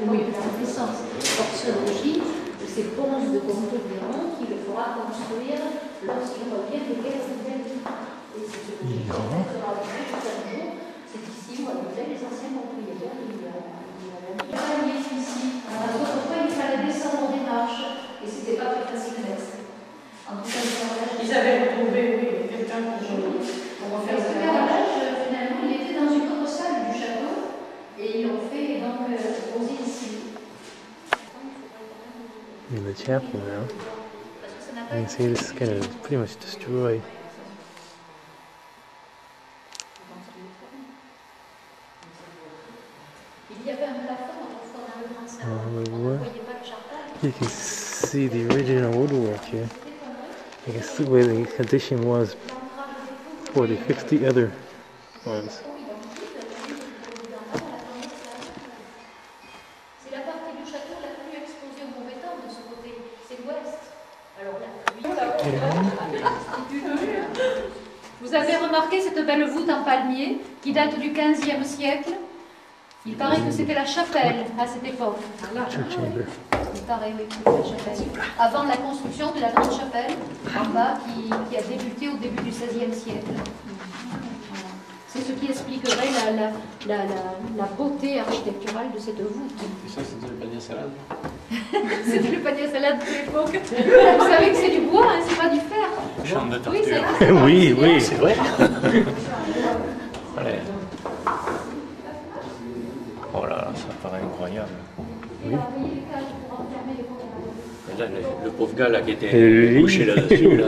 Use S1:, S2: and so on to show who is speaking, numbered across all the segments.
S1: moment de la Renaissance. Or, ce logis, c'est Ponce de Montauban qui le fera construire lorsqu'il revient de guerre d'Italie. Et c'est ce logis qui restera jusqu'à nos jours. C'est ici où habitaient les anciens propriétaires de l'Iran. Ici. Alors, autrefois, il fallait descendre des marches et c'était pas très facile d'être. En tout cas,
S2: ils avaient retrouvé quelqu'un pour refaire
S1: ce garage, finalement, il était dans une autre salle du château et ils l'ont fait donc poser ici.
S3: In the chapel now, you can see this is kind of pretty much destroyed. You can see the original woodwork here. You can see where the addition was before they fixed the other ones.
S1: C'est la partie du château la plus exposée au mauvais temps de ce côté, c'est l'ouest. Alors là, vous avez remarqué cette belle voûte en palmier qui date du XVe siècle. Il paraît que c'était la chapelle à cette époque. Il paraît, oui, que c'était la chapelle. Avant la construction de la grande chapelle, en bas, qui a débuté au début du XVIe siècle. C'est ce qui expliquerait la beauté architecturale de cette voûte.
S4: Et ça, c'était le panier à salade?
S1: C'était le panier à salade de l'époque. Vous savez que c'est du bois, hein, c'est pas du fer.
S4: Chambre de torture.
S1: Oui,
S3: Oui, oui,
S4: c'est vrai. Allez. Oh là là, ça paraît incroyable. Oui. Et là, le pauvre gars là qui était couché là-dessus. Là.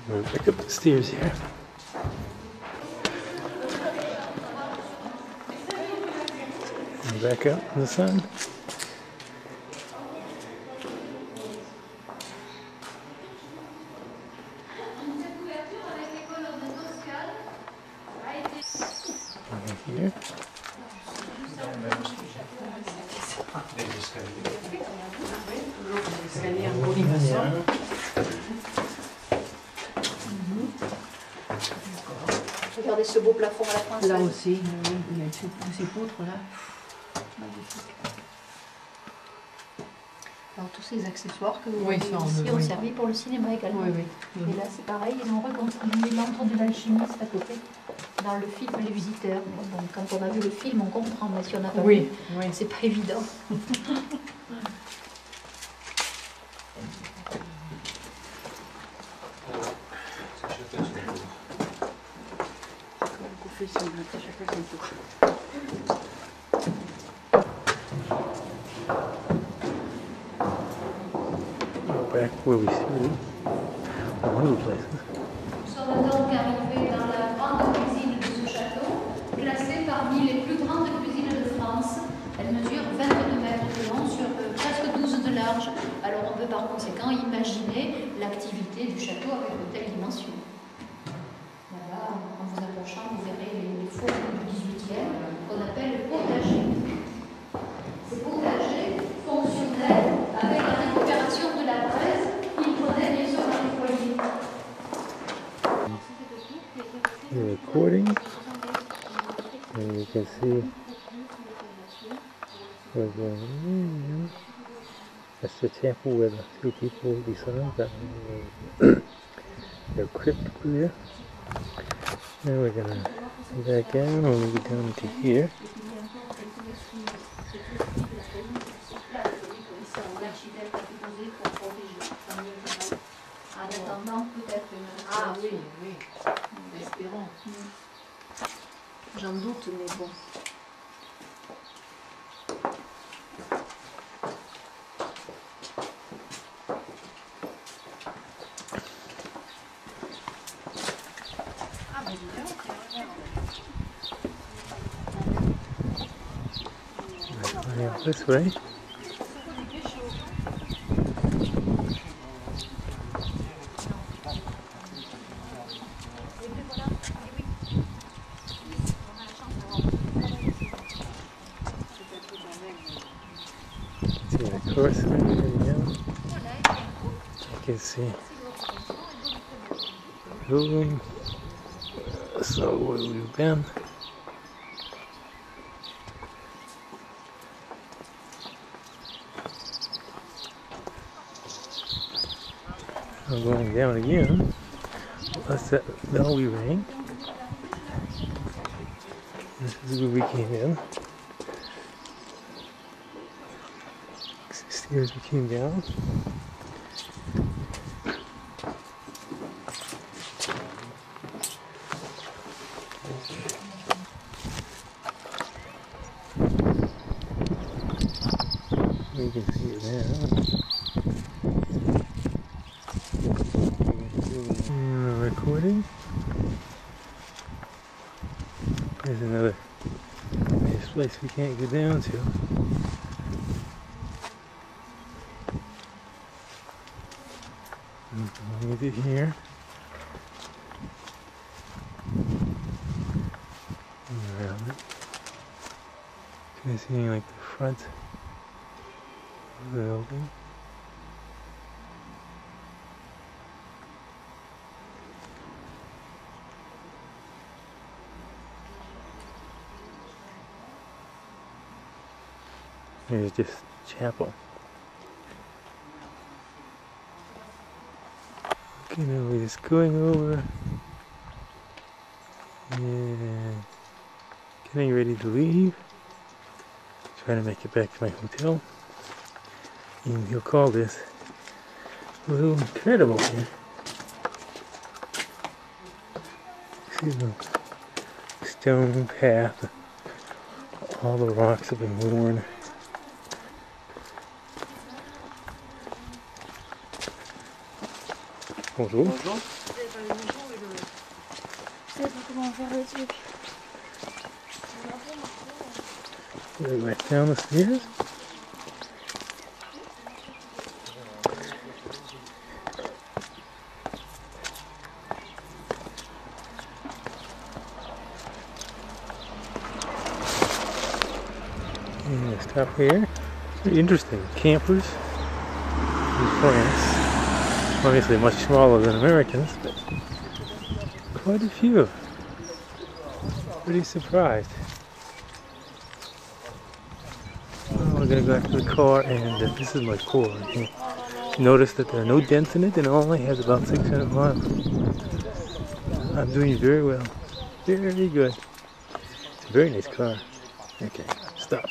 S3: We're back up the stairs here. And back out in the sun. Here.
S1: Regardez ce beau plafond à la française.
S2: Là aussi, il y a tous ces poutres là. Magnifique.
S1: Alors tous ces accessoires que vous
S2: Oui,
S1: voyez
S2: ça,
S1: ici ont
S2: oui.
S1: servi pour le cinéma également.
S2: Oui, oui.
S1: Et là c'est pareil, ils ont reconstruit l'antre de l'alchimiste à côté, dans le film Les Visiteurs. Bon, quand on a vu le film, on comprend, mais si on n'a pas vu, c'est pas évident.
S3: Back where we see one of the places.
S1: Nous sommes donc arrivés dans la grande cuisine de ce château, classée parmi les plus grandes cuisines de France. Elle mesure 22 mètres de long sur presque 12 de large. Alors on peut par conséquent imaginer l'activité du château avec de telles dimensions. Là-bas, en vous approchant, vous verrez les fours du 18e qu'on appelle potagers. Ces potagers fonctionnaient avec la récupération de la braise qu'ils prenaient bien sûr dans les foyers.
S3: The recording, and you can see what's going on. That's the chapel where the two people will be sons that their crypt there. Now we're gonna go back down, and we'll go down to here.
S1: En attendant peut-être une...
S2: Ah oui, oui. Espérons. J'en doute, mais bon. Ah, mais dis donc,
S3: Yeah, this way. endorsement again. I can see. Building. So where we've been. I'm going down again. That's that bell we rang. This is where we came in. Stairs we came down. We can see it now. Recording. There's another nice place we can't get down to. Let me get here. Around it. Can I see like the front of the building? There's just chapel. Okay, now we're just going over and getting ready to leave. Trying to make it back to my hotel. And you'll call this a little incredible here. See the stone path. All the rocks have been worn. Bonjour.
S2: Bonjour. Je sais pas comment faire le truc.
S3: We went down the stairs. And stop here. Very interesting. Campers in France. Obviously much smaller than Americans, but quite a few. Pretty surprised. Well, we're gonna go back to the car, and this is my car. Notice that there are no dents in it, and it only has about 600 miles. I'm doing very well. Very good. It's a very nice car. Okay, stop.